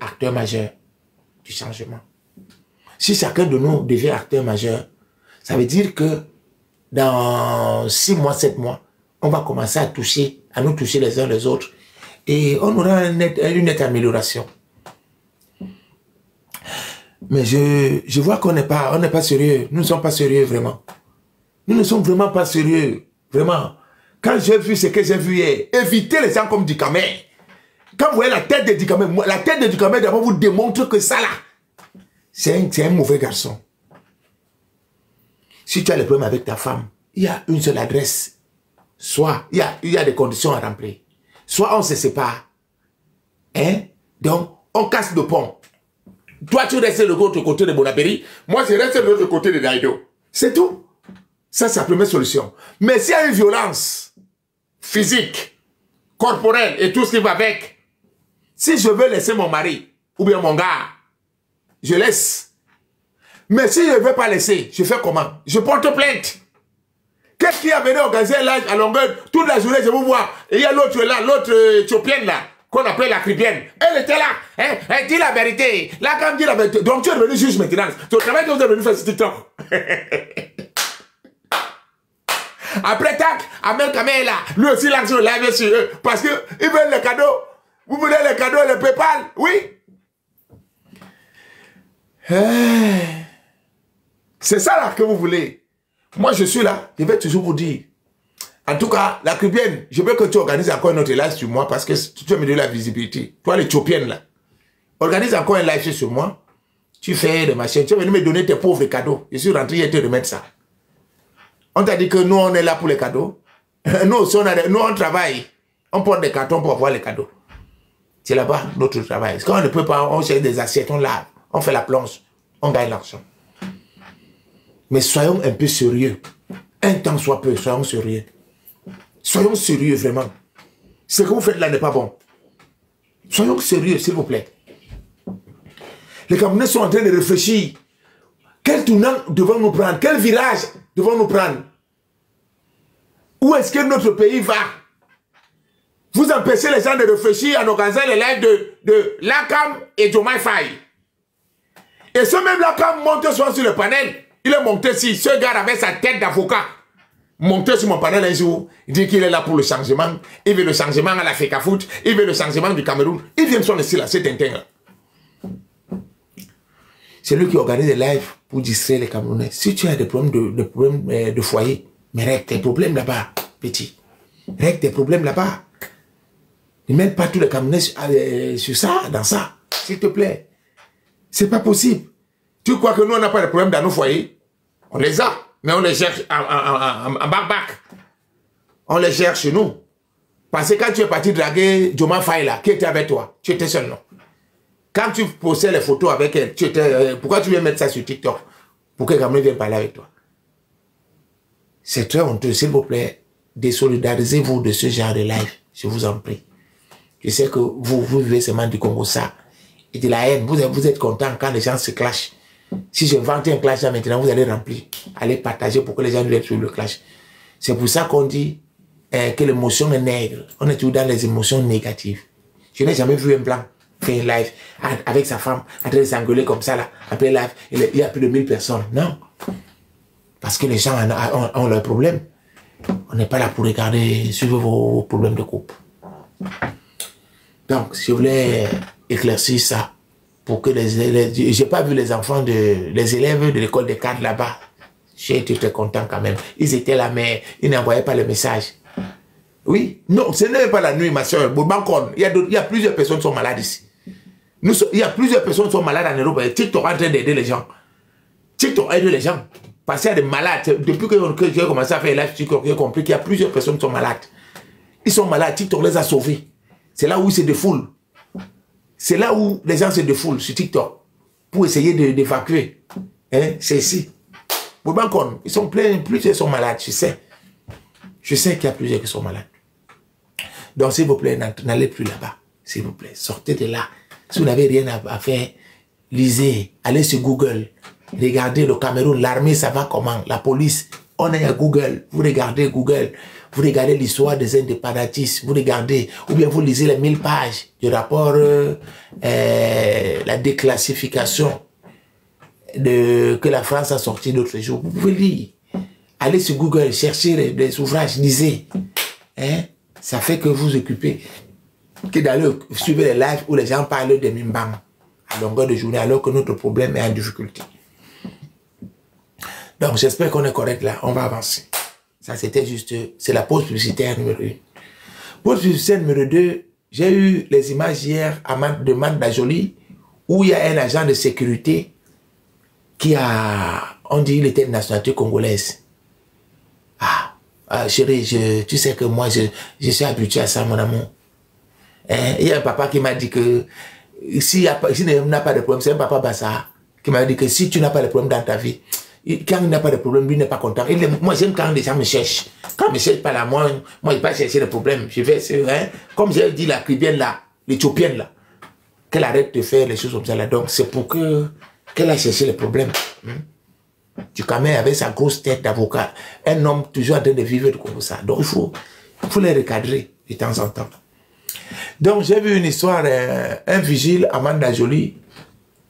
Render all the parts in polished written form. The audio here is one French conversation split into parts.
acteur majeur du changement. Si chacun de nous devient acteur majeur, ça veut dire que dans 6 mois, 7 mois, on va commencer à nous toucher les uns les autres et on aura une nette amélioration. Mais je vois qu'on n'est pas sérieux. Nous ne sommes pas sérieux vraiment. Nous ne sommes vraiment pas sérieux. Vraiment. Quand j'ai vu ce que j'ai vu hier, évitez les gens comme Dikame. Quand vous voyez la tête de Dikame, la tête de Dikame d'abord vous démontre que ça là, c'est un mauvais garçon. Si tu as des problèmes avec ta femme, il y a une seule adresse. Soit il y a des conditions à remplir. Soit on se sépare. Hein? Donc, on casse le pont. Toi, tu restes de l'autre côté de Bonapéry. Moi, je reste de l'autre côté de Daïdo. C'est tout. Ça, c'est la première solution. Mais s'il y a une violence physique, corporelle et tout ce qui va avec, si je veux laisser mon mari ou bien mon gars, je laisse. Mais si je ne veux pas laisser, je fais comment? Je porte plainte. Qu'est-ce qui a venu organiser là à longueur? Toute la journée, je vous vois. Et il y a l'autre là, l'autre éthiopienne là, qu'on appelle la Cribienne. Elle était là. Hein? Elle dit la vérité. Là, quand elle dit la vérité. Donc tu es devenu juge maintenant. Ton travail, tu es devenu faire ce TikTok. Après, tac, Amel Kamel là, lui aussi l'argent lave sur eux. Parce qu'ils veulent les cadeaux. Vous voulez les cadeaux, les PayPal? Oui. C'est ça là que vous voulez. Moi, je suis là, je vais toujours vous dire. En tout cas, la Cubienne, je veux que tu organises encore un autre live sur moi parce que tu veux me donner la visibilité. Toi, l'Éthiopienne là, organise encore un live sur moi. Tu fais des machines, tu vas venir me donner tes pauvres cadeaux. Je suis rentré hier te remettre ça. On t'a dit que nous, on est là pour les cadeaux. Nous, on travaille. On porte des cartons pour avoir les cadeaux. C'est là-bas notre travail. Quand on ne peut pas, on cherche des assiettes, on lave, on fait la planche, on gagne l'argent. Mais soyons un peu sérieux. Un temps soit peu, soyons sérieux. Soyons sérieux, vraiment. Ce que vous faites là n'est pas bon. Soyons sérieux, s'il vous plaît. Les Camerounais sont en train de réfléchir. Quel tournant devons-nous prendre? Quel virage devons-nous prendre? Où est-ce que notre pays va? Vous empêchez les gens de réfléchir en organisant les lives de Lakam et Diomaye Faye. Et ce même Lakam monte sur le panel. Il est monté ici, ce gars avec sa tête d'avocat. Monté sur mon panel un jour, il dit qu'il est là pour le changement. Il veut le changement à la FECAFOOT, il veut le changement du Cameroun. Il vient de son ici là, c'est Tintin. C'est lui qui organise des lives pour distraire les Camerounais. Si tu as des problèmes de foyer, mais règle tes problèmes là-bas, petit. Règle tes problèmes là-bas. Ne mets pas tous les Camerounais sur ça, dans ça, s'il te plaît. C'est pas possible. Tu crois que nous, on n'a pas de problème dans nos foyers? On les a, mais on les cherche en bac-bac. On les cherche chez nous. Parce que quand tu es parti draguer Diomaye Faye là, qui était avec toi? Tu étais seul, non? Quand tu postais les photos avec elle, tu étais, pourquoi tu viens mettre ça sur TikTok? Pour que les Camerounais viennent parler avec toi. C'est très honteux, s'il vous plaît. Désolidarisez-vous de ce genre de live, je vous en prie. Je sais que vous vivez seulement du Congo ça. Et de la haine, vous êtes content quand les gens se clashent. Si je vante un clash là maintenant, vous allez remplir. Allez partager pour que les gens viennent sur le clash. C'est pour ça qu'on dit que l'émotion est nègre. On est toujours dans les émotions négatives. Je n'ai jamais vu un blanc faire un live avec sa femme en train de s'engueuler comme ça là. Après live, il y a plus de 1000 personnes. Non. Parce que les gens ont leurs problèmes. On n'est pas là pour regarder, suivre vos problèmes de couple. Donc, je voulais éclaircir ça. Pour que j'ai pas vu les enfants les élèves de l'école des cadres là-bas. J'ai été très content quand même. Ils étaient là, mais ils n'envoyaient pas le message. Oui, non, ce n'est pas la nuit, ma soeur. Il y a plusieurs personnes qui sont malades ici. Il y a plusieurs personnes qui sont malades en Europe. TikTok est en train d'aider les gens. TikTok aide les gens. Parce qu'il y a des malades. Depuis que j'ai commencé à faire live TikTok, j'ai compris qu'il y a plusieurs personnes qui sont malades. Ils sont malades, TikTok les a sauvés. C'est là où ils se défoulent. C'est là où les gens se défoulent sur TikTok pour essayer d'évacuer. Hein? C'est ici. Ils sont pleins, plusieurs sont malades, je sais. Je sais qu'il y a plusieurs qui sont malades. Donc, s'il vous plaît, n'allez plus là-bas. S'il vous plaît, sortez de là. Si vous n'avez rien à faire, lisez, allez sur Google. Regardez le Cameroun, l'armée, ça va comment? La police, on est à Google. Vous regardez Google. Vous regardez l'histoire des indépendantistes, vous regardez, ou bien vous lisez les 1000 pages du rapport la déclassification que la France a sorti l'autre jour. Vous pouvez lire. Allez sur Google, cherchez des ouvrages, lisez. Hein? Ça fait que vous occupez. Que d'aller suivre les lives où les gens parlent de Mimbam à longueur de journée alors que notre problème est en difficulté. Donc j'espère qu'on est correct là, on va avancer. Ça c'était juste, c'est la pause publicitaire numéro 1. Pause publicitaire numéro 2, j'ai eu les images hier de Manda Jolie où il y a un agent de sécurité qui a, on dit il était de nationalité congolaise. Chérie, tu sais que moi je suis habitué à ça mon amour. Hein? Il y a un papa qui m'a dit que s'il n'a pas de problème, c'est un papa Bassa qui m'a dit que si tu n'as pas de problème dans ta vie, quand il n'a pas de problème, lui n'est pas content. Moi j'aime quand les gens me cherchent. Quand ils ne me cherchent pas là, moi je ne vais pas chercher le problème. Je vais, hein? Comme j'ai dit la Caribéenne là, l'Éthiopienne là, qu'elle arrête de faire les choses comme ça là. Donc c'est pour qu'elle a cherché le problème. Tu connais avec sa grosse tête d'avocat, un homme toujours en train de vivre comme ça. Donc il faut les recadrer de temps en temps. Donc j'ai vu une histoire, un vigile à Manda Jolie,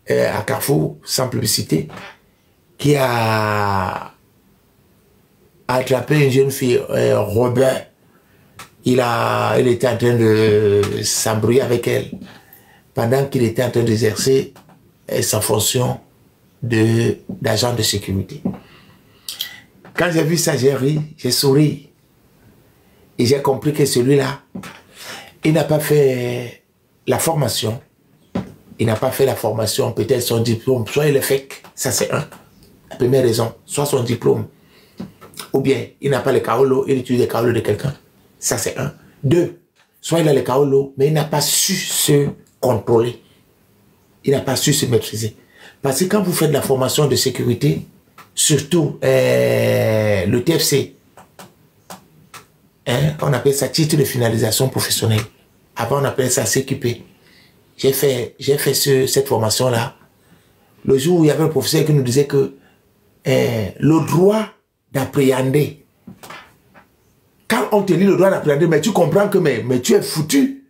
à Carrefour, sans publicité, qui a attrapé une jeune fille, Robin. Il était en train de s'embrouiller avec elle pendant qu'il était en train d'exercer sa fonction d'agent de sécurité. Quand j'ai vu ça, j'ai ri, j'ai souri. Et j'ai compris que celui-là, il n'a pas fait la formation. Il n'a pas fait la formation, peut-être son diplôme, soit il est fake, ça c'est un. La première raison, soit son diplôme, ou bien il n'a pas le kaolo, il utilise le kaolo de quelqu'un, ça c'est un. 2, soit il a le kaolo, mais il n'a pas su se contrôler. Il n'a pas su se maîtriser. Parce que quand vous faites de la formation de sécurité, surtout le TFC, hein, on appelle ça titre de finalisation professionnelle. Avant on appelait ça CQP. J'ai fait cette formation-là. Le jour où il y avait un professeur qui nous disait que le droit d'appréhender, quand on te lit le droit d'appréhender, mais tu comprends que mais tu es foutu,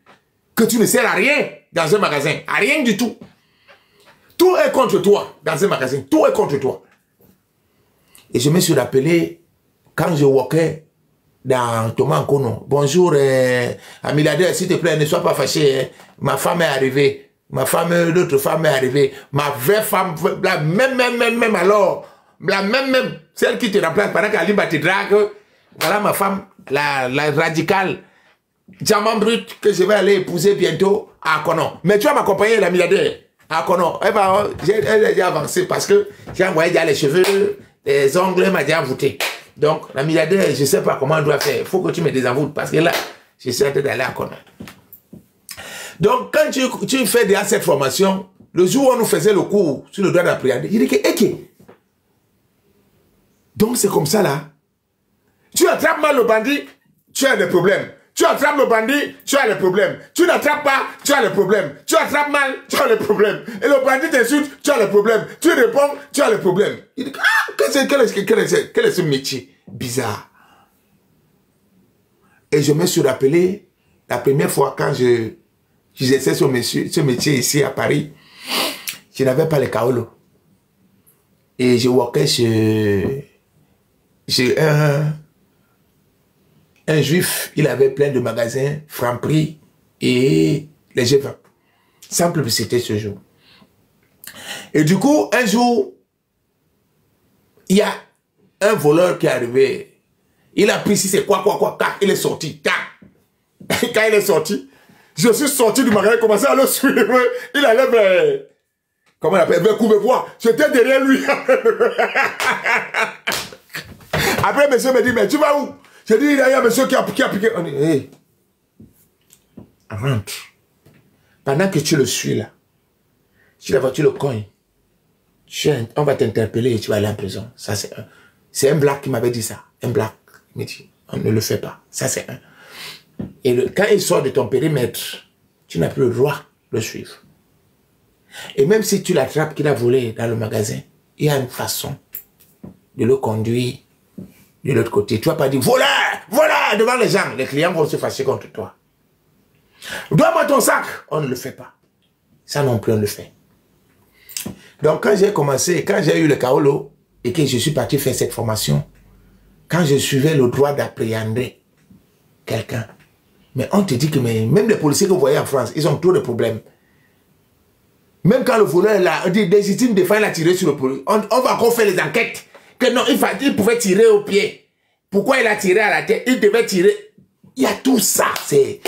que tu ne sers à rien dans un magasin, à rien du tout. Tout est contre toi dans un magasin, tout est contre toi. Et je me suis rappelé quand je walkais dans Thomas Nkono. Bonjour, Amiladé, s'il te plaît, ne sois pas fâché. Hein. Ma femme est arrivée. L'autre femme est arrivée. Ma vraie femme, la même alors. La même, celle qui te remplace pendant qu'Alimba te drague. Voilà ma femme, la radicale. Diamant brut que je vais aller épouser bientôt à Konon. Mais tu vas m'accompagner, l'Amiladé. À Konon. Elle a déjà avancé parce que j'ai envoyé déjà les cheveux, les ongles, elle m'a déjà voûté. Donc, la milliardaire, je ne sais pas comment on doit faire. Il faut que tu me désenvoûtes parce que là, je suis en train d'aller à Konon. Donc, quand tu fais déjà cette formation, le jour où on nous faisait le cours sur le droit d'appréhender, il dit que, donc c'est comme ça là. Tu attrapes mal le bandit, tu as des problèmes. Tu attrapes le bandit, tu as des problèmes. Tu n'attrapes pas, tu as des problèmes. Tu attrapes mal, tu as des problèmes. Et le bandit t'insulte, tu as des problèmes. Tu réponds, tu as des problèmes. Il dit, quel est ce métier bizarre? Et je me suis rappelé, la première fois quand j'exerçais ce métier ici à Paris, je n'avais pas le kaolo. Et je walkais chez un juif, il avait plein de magasins, Franprix et les G20. Sans publicité ce jour. Et du coup, un jour, il y a un voleur qui est arrivé. Il a pris, si c'est quoi, il est sorti. Quand il est sorti, je suis sorti du magasin, commencé à le suivre. Il allait vers, comment on appelle, vers Courbevoie. J'étais derrière lui. Après, monsieur me dit, mais tu vas où? Je dis, il y a un monsieur qui a piqué. On dit, hey, rentre. Pendant que tu le suis là, si la voiture le cogne, on va t'interpeller et tu vas aller en prison. Ça, c'est un black qui m'avait dit ça. Un black. Il me dit, on ne le fait pas. Ça, c'est un. Et quand il sort de ton périmètre, tu n'as plus le droit de le suivre. Et même si tu l'attrapes qu'il a volé dans le magasin, il y a une façon de le conduire de l'autre côté. Tu vas pas dire, voilà, devant les gens. Les clients vont se fâcher contre toi. Donne-moi ton sac. On ne le fait pas. Ça non plus, on le fait. Donc, quand j'ai commencé, quand j'ai eu le Kaolo, et que je suis parti faire cette formation, quand je suivais le droit d'appréhender quelqu'un, mais on te dit que même les policiers que vous voyez en France, ils ont trop de problèmes. Même quand le voleur là, légitime défense a tiré sur le policier, on va encore faire les enquêtes. Que non, il pouvait tirer au pied. Pourquoi il a tiré à la tête? Il devait tirer. Il y a tout ça. C'est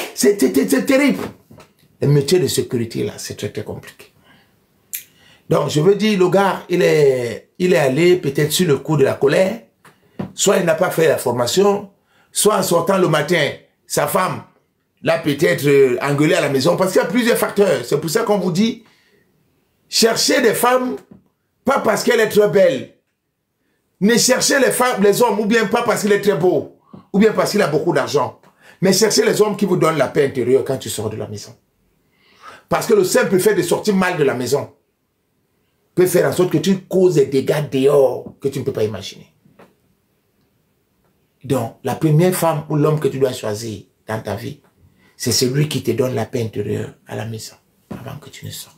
terrible. Le métier de sécurité là, c'est très compliqué. Donc, je veux dire, le gars, il est allé peut-être sur le coup de la colère. Soit il n'a pas fait la formation, soit en sortant le matin, sa femme l'a peut-être engueulé à la maison. Parce qu'il y a plusieurs facteurs. C'est pour ça qu'on vous dit, cherchez des femmes, pas parce qu'elle est très belle. Ne cherchez les femmes, les hommes, ou bien pas parce qu'il est très beau, ou bien parce qu'il a beaucoup d'argent. Mais cherchez les hommes qui vous donnent la paix intérieure quand tu sors de la maison. Parce que le simple fait de sortir mal de la maison peut faire en sorte que tu causes des dégâts dehors que tu ne peux pas imaginer. Donc, la première femme ou l'homme que tu dois choisir dans ta vie, c'est celui qui te donne la paix intérieure à la maison, avant que tu ne sortes.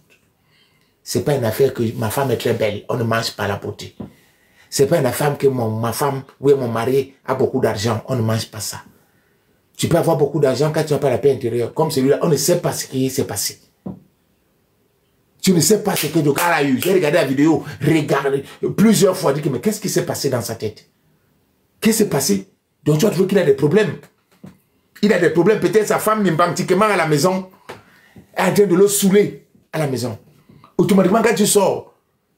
C'est pas une affaire que ma femme est très belle, on ne mange pas la beauté. C'est pas une affaire que ma femme ou mon mari a beaucoup d'argent, on ne mange pas ça. Tu peux avoir beaucoup d'argent quand tu n'as pas la paix intérieure. Comme celui-là, on ne sait pas ce qui s'est passé. Tu ne sais pas ce que le gars a eu. J'ai regardé la vidéo, regardé plusieurs fois, dit que mais qu'est-ce qui s'est passé dans sa tête? Qu'est-ce qui s'est passé? Donc tu vas trouver qu'il a des problèmes. Il a des problèmes. Peut-être sa femme, pratiquement à la maison, est en train de le saouler à la maison. Automatiquement, quand tu sors,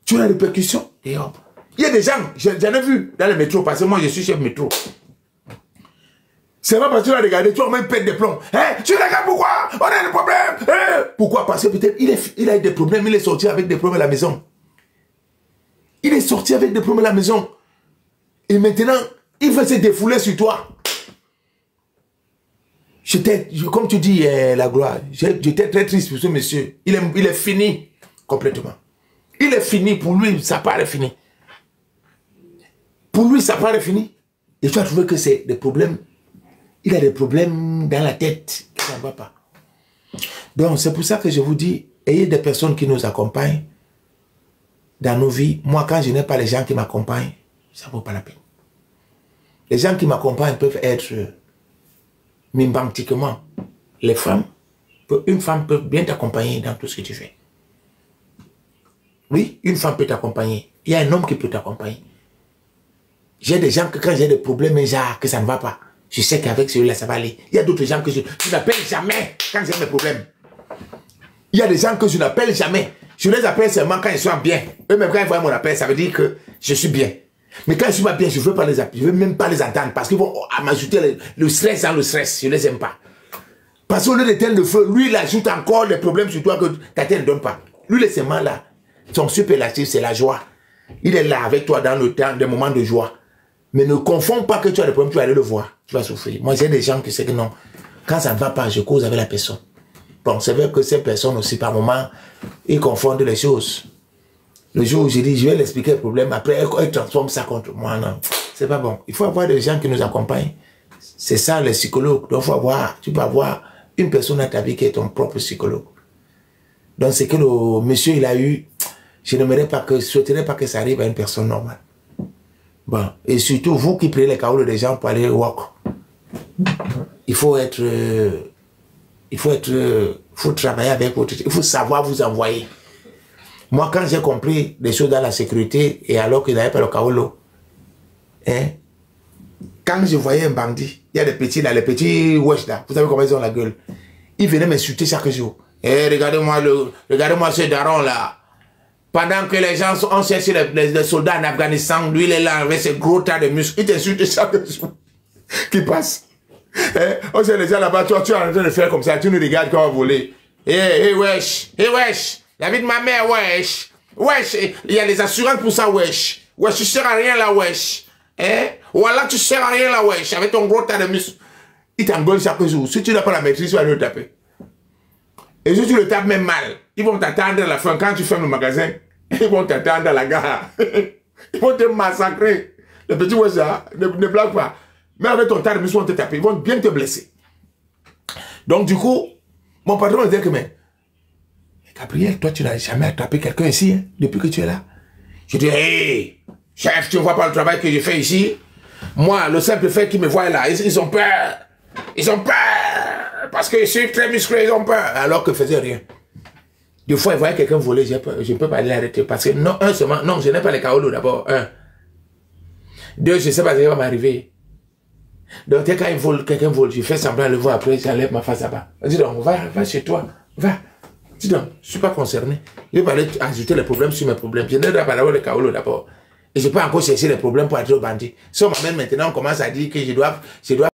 tu as des répercussions. Et hop. Il y a des gens, j'en ai vu dans le métro, parce que moi je suis chef métro. C'est pas parce que tu as regardé, tu vas même perdre des plombs. Hein? Tu regardes pourquoi? On a des problèmes. Hein? Pourquoi? Parce que peut-être il a eu des problèmes, il est sorti avec des problèmes à la maison. Il est sorti avec des problèmes à la maison. Et maintenant, il veut se défouler sur toi. Comme tu dis, la gloire, j'étais très triste pour ce monsieur. Il est fini complètement. Il est fini, pour lui, ça paraît fini. Pour lui, ça paraît fini. Et tu as trouvé que c'est des problèmes. Il a des problèmes dans la tête. Ça ne va pas. Donc, c'est pour ça que je vous dis, ayez des personnes qui nous accompagnent dans nos vies. Moi, quand je n'ai pas les gens qui m'accompagnent, ça ne vaut pas la peine. Les gens qui m'accompagnent peuvent être mimbantiquement les femmes. Une femme peut bien t'accompagner dans tout ce que tu fais. Oui, une femme peut t'accompagner. Il y a un homme qui peut t'accompagner. J'ai des gens que quand j'ai des problèmes, genre, que ça ne va pas, je sais qu'avec celui-là, ça va aller. Il y a d'autres gens que je n'appelle jamais quand j'ai mes problèmes. Il y a des gens que je n'appelle jamais. Je les appelle seulement quand ils sont bien. Eux-mêmes, quand ils voient mon appel, ça veut dire que je suis bien. Mais quand je suis pas bien, je ne veux pas les appeler. Je ne veux même pas les entendre parce qu'ils vont m'ajouter le stress dans le stress. Je ne les aime pas. Parce qu'au lieu d'éteindre le feu, lui, il ajoute encore des problèmes sur toi que ta tête ne donne pas. Lui, les aimants là, son superlatif, c'est la joie. Il est là avec toi dans le temps, des moments de joie. Mais ne confonds pas que tu as des problèmes, tu vas aller le voir. Tu vas souffrir. Moi, j'ai des gens qui savent que non. Quand ça ne va pas, je cause avec la personne. Bon, c'est vrai que ces personnes aussi, par moment, ils confondent les choses. Le jour où je dis, je vais l'expliquer le problème, après, ils transforment ça contre moi. Non, c'est pas bon. Il faut avoir des gens qui nous accompagnent. C'est ça, les psychologues. Donc, tu peux avoir une personne dans ta vie qui est ton propre psychologue. Donc, c'est que le monsieur, il a eu, je n'aimerais pas que, je souhaiterais pas que ça arrive à une personne normale. Bon, et surtout, vous qui prenez les caolos des gens pour aller walk, il faut travailler avec votre, il faut savoir vous envoyer. Moi, quand j'ai compris des choses dans la sécurité, et alors qu'il n'avait pas le kaolo, hein, quand je voyais un bandit, il y a des petits là, les petits wesh là, vous savez comment ils ont la gueule, ils venaient m'insulter chaque jour. Eh, regardez-moi ce daron là. Pendant que les gens ont cherché les soldats en Afghanistan, lui il est là avec ses gros tas de muscles, il t'insulte chaque jour. Qui passe. Eh, on sait les gens là-bas, toi tu es en train de faire comme ça, tu nous regardes quand on va voler. Eh, wesh, la vie de ma mère, wesh. Wesh, il y a les assurances pour ça, wesh. Wesh, tu sers à rien là, wesh. Eh, voilà, tu sers à rien là, wesh, avec ton gros tas de muscles. Il t'engueule chaque jour. Si tu n'as pas la maîtrise, tu vas le taper. Et si tu le tapes même mal, ils vont t'attendre à la fin. Quand tu fermes le magasin, ils vont t'attendre à la gare. Ils vont te massacrer. Les petits wesh là, ne blague pas. Mais avec ton tas de muscles, ils vont te taper. Ils vont bien te blesser. Donc du coup, mon patron me dit que mais Gabriel, toi, tu n'as jamais attrapé quelqu'un ici, hein, depuis que tu es là. Je dis, hé, chef, tu ne vois pas le travail que je fais ici? Moi, le simple fait qu'ils me voient là, ils ont peur. Ils ont peur. Parce que je suis très musclé, ils ont peur. Alors que je faisais rien. Des fois, ils voyaient quelqu'un voler, je ne peux pas l'arrêter. Parce que non, un seulement, non, je n'ai pas les kaolos d'abord. Un. Deux, je ne sais pas ce qui va m'arriver. Donc, quand quelqu'un vole, je fais semblant de le voir, après, j'enlève ma face là-bas. Dis donc, va chez toi. Va. Dis donc, je ne suis pas concerné. Je vais pas aller ajouter les problèmes sur mes problèmes. Je n'ai pas d'avoir les kaolos d'abord. Et je peux encore chercher les problèmes pour être au bandit. Si on m'amène maintenant, on commence à dire que je dois